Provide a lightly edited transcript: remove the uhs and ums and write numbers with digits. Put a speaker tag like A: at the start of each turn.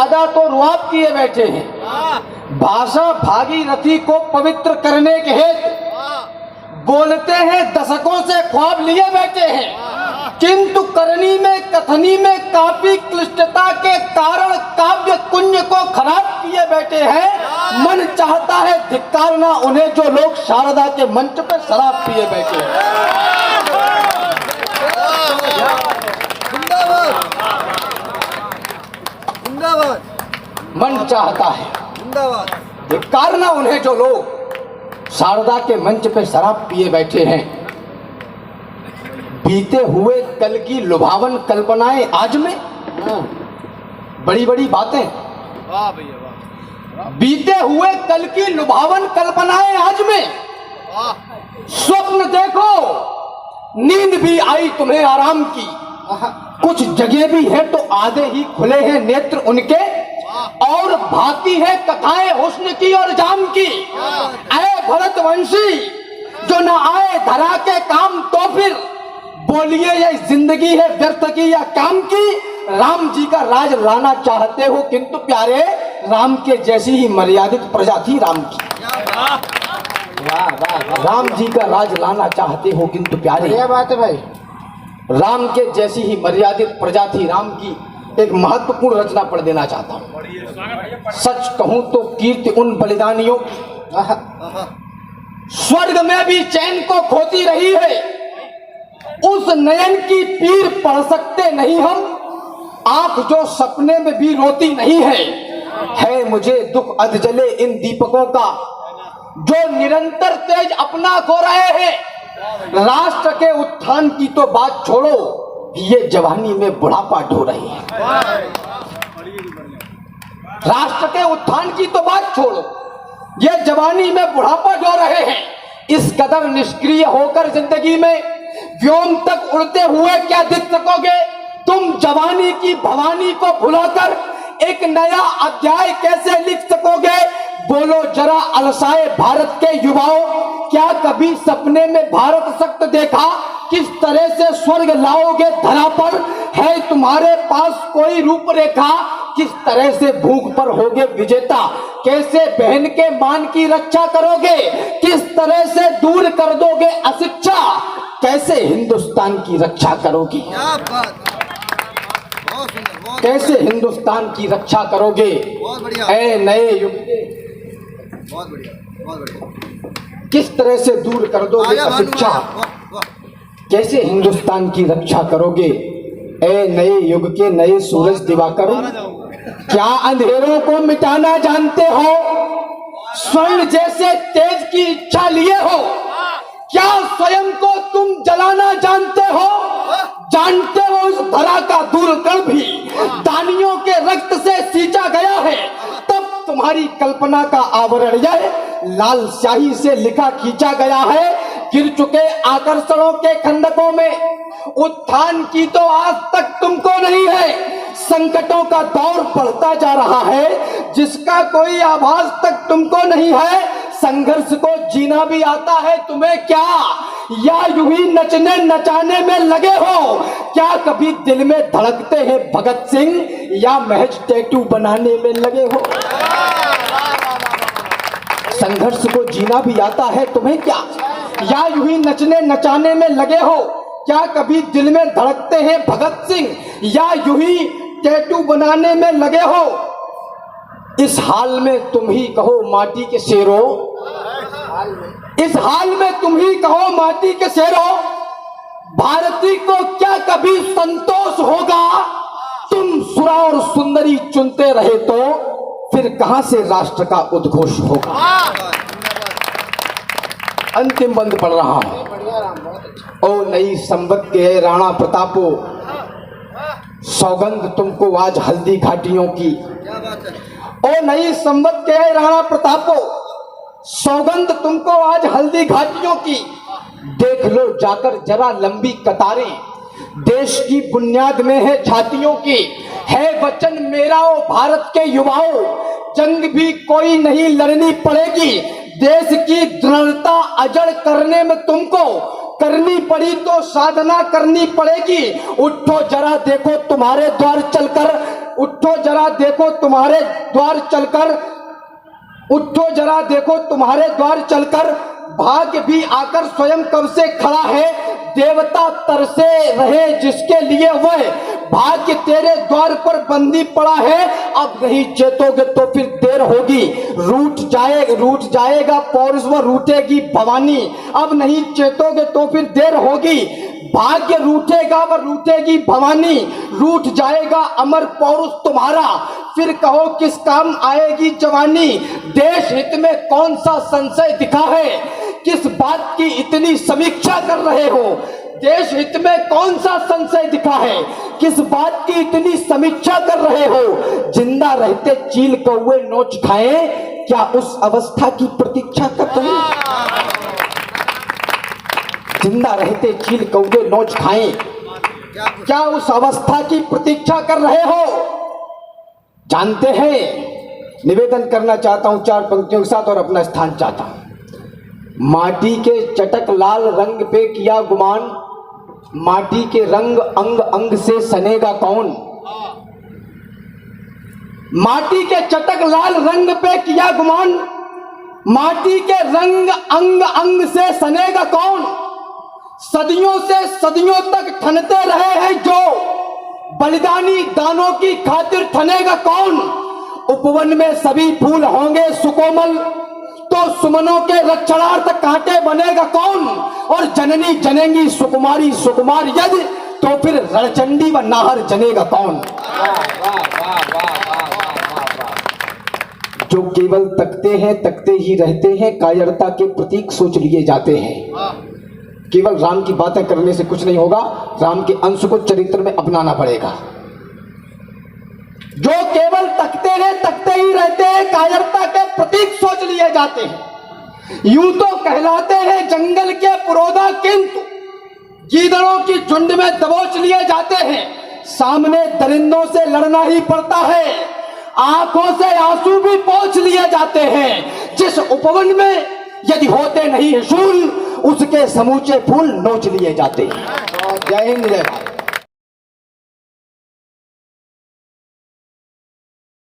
A: दादा तो रुआब किए बैठे हैं। भाषा भागीरथी को पवित्र करने के हेतु बोलते हैं, दशकों से ख्वाब लिए बैठे हैं, किंतु करनी में कथनी में काफी क्लिष्टता के कारण काव्य कुंज को खराब किए बैठे हैं। मन चाहता है धिक्कारना उन्हें जो लोग शारदा के मंच पर शराब पिए बैठे हैं। मन चाहता है धिक्कारना उन्हें जो लोग शारदा के मंच पे शराब पिए बैठे हैं। बीते हुए कल की लुभावन कल्पनाएं आज में, बड़ी बड़ी बातें। बीते हुए कल की लुभावन कल्पनाएं आज में, स्वप्न देखो नींद भी आई तुम्हें आराम की। कुछ जगह भी है तो आधे ही खुले हैं नेत्र उनके, और भाती है कथाएं हुस्न की और जाम की। ऐ भरतवंशी जो न आए धरा के काम, तो फिर बोलिए ये जिंदगी है व्यर्थ की या काम की। राम जी का राज लाना चाहते हो किंतु प्यारे, राम के जैसी ही मर्यादित प्रजा थी राम की। राम जी का राज लाना चाहते हो किंतु प्यारे,
B: क्या बात है भाई।
A: राम के जैसी ही मर्यादित प्रजा थी राम की। एक महत्वपूर्ण रचना पढ़ देना चाहता हूं। सच कहूं तो कीर्ति उन बलिदानियों की स्वर्ग में भी चैन को खोती रही है। उस नयन की पीर पढ़ सकते नहीं हम, आंख जो सपने में भी रोती नहीं है मुझे दुख अधजले इन दीपकों का, जो निरंतर तेज अपना खो रहे हैं। राष्ट्र के उत्थान की तो बात छोड़ो, ये जवानी में बुढ़ापा ढो रही है। राष्ट्र के उत्थान की तो बात छोड़ो, ये जवानी में बुढ़ापा ढो रहे हैं। इस कदर निष्क्रिय होकर जिंदगी में व्योम तक उड़ते हुए क्या दिख सकोगे? तुम जवानी की भवानी को भुलाकर एक नया अध्याय कैसे लिख सकोगे? बोलो जरा अलसाए भारत के युवाओं, क्या कभी सपने में भारत शक्त देखा? किस तरह से स्वर्ग लाओगे धरा पर? है तुम्हारे पास कोई रूपरेखा? किस तरह से भूख पर होगे विजेता? कैसे बहन के मान की रक्षा करोगे? किस तरह से दूर कर दोगे अशिक्षा? कैसे हिंदुस्तान की रक्षा करोगे? कैसे हिंदुस्तान की रक्षा करोगे? ऐ नए युग के,
B: बहुत बढ़िया।
A: किस तरह से दूर कर दोगे अशिक्षा? कैसे हिंदुस्तान की रक्षा करोगे? ऐ नए युग के नए सूरज दिवाकर, क्या अंधेरों को मिटाना जानते हो? स्वर्ण जैसे तेज की इच्छा लिए हो? क्या स्वयं को तुम जलाना जानते हो? जानते हो इस धरा का दूर कर भी दानियों के रक्त से सींचा गया है। तब तुम्हारी कल्पना का आवरण यह लाल स्याही से लिखा खींचा गया है। गिर चुके आकर्षणों के खंडकों में उत्थान की तो आज तक तुमको नहीं है। संकटों का दौर बढ़ता जा रहा है जिसका कोई आभास तक तुमको नहीं है। संघर्ष को जीना भी आता है तुम्हें क्या? या यूं ही नचने नचाने में लगे हो? क्या कभी दिल में धड़कते हैं भगत सिंह, या महज टैटू बनाने में लगे हो? संघर्ष को जीना भी आता है तुम्हें क्या? या यूं ही नचने नचाने में लगे हो? क्या कभी दिल में धड़कते हैं भगत सिंह, या यूं ही टैटू बनाने में लगे हो? इस हाल में तुम ही कहो माटी के शेरों, इस हाल में तुम ही कहो माटी के शेरों, भारती को क्या कभी संतोष होगा? तुम सुरा और सुंदरी चुनते रहे तो फिर कहां से राष्ट्र का उद्घोष होगा? अंतिम बंद पड़ रहा है। ओ नई संवत के राणा प्रतापो, सौगंध तुमको आज हल्दी घाटियों की। ओ नई संवत के राणा प्रतापो, सौगंध तुमको आज हल्दी घाटियों की। देख लो जाकर जरा लंबी कतारें, देश की बुनियाद में है छातियों की। है वचन मेरा ओ भारत के युवाओं, जंग भी कोई नहीं लड़नी पड़ेगी। देश की दृढ़ता अजड़ करने में तुमको करनी पड़ी तो साधना करनी पड़ेगी। उठो जरा देखो तुम्हारे द्वार चलकर उठो जरा देखो तुम्हारे द्वार चलकर, उठो जरा देखो तुम्हारे द्वार चलकर, भाग्य भी आकर स्वयं कब से खड़ा है, देवता तरसे रहे जिसके लिए वह, भाग्य तेरे द्वार पर बंदी पड़ा है, अब नहीं चेतोगे तो फिर देर होगी, रूठ जाएगा पौरुष व रूठेगी भवानी, अब नहीं चेतोगे तो फिर देर होगी, भाग्य रूठेगा व रूठेगी भवानी, रूठ जाएगा अमर पौरुष तुम्हारा, फिर कहो किस काम आएगी जवानी, देश हित में कौन सा संशय दिखा है, किस बात की इतनी समीक्षा कर रहे हो, देश हित में कौन सा संशय दिखा है, किस बात की इतनी समीक्षा कर रहे हो, जिंदा रहते चील कौवे नोच खाएं, क्या उस अवस्था की प्रतीक्षा करते हैं, जिंदा रहते चील कौवे नोच खाएं, क्या उस अवस्था की प्रतीक्षा कर रहे हो। जानते हैं, निवेदन करना चाहता हूं 4 पंक्तियों के साथ और अपना स्थान चाहता हूं। माटी के चटक लाल रंग पे किया गुमान, माटी के रंग अंग अंग से सनेगा कौन, माटी के चटक लाल रंग पे किया गुमान, माटी के रंग अंग अंग से सनेगा कौन, सदियों से सदियों तक ठनते रहे हैं जो, बलिदानी दानों की खातिर ठनेगा कौन, उपवन में सभी फूल होंगे सुकोमल, तो सुमनों के रक्षणार्थ कांटे बनेगा कौन, और जननी जनेंगी सुकुमारी सुकुमार यदि, तो फिर रणचंडी व नाहर जनेगा कौन। जो केवल तकते ही रहते हैं, कायरता के प्रतीक सोच लिए जाते हैं। केवल राम की बातें करने से कुछ नहीं होगा, राम के अंश को चरित्र में अपनाना पड़ेगा। जो केवल तकते ही रहते हैं, कायरता के प्रतीक सोच लिए जाते हैं, यूं तो कहलाते हैं जंगल के पुरोधा, किंतु गीदड़ों की झुंड में दबोच लिए जाते हैं, सामने दरिंदों से लड़ना ही पड़ता है, आंखों से आंसू भी पोंछ लिए जाते हैं, जिस उपवन में यदि होते नहीं शूल, उसके समूचे फूल नोच लिए जाते हैं। जय हिंद, जय भारत।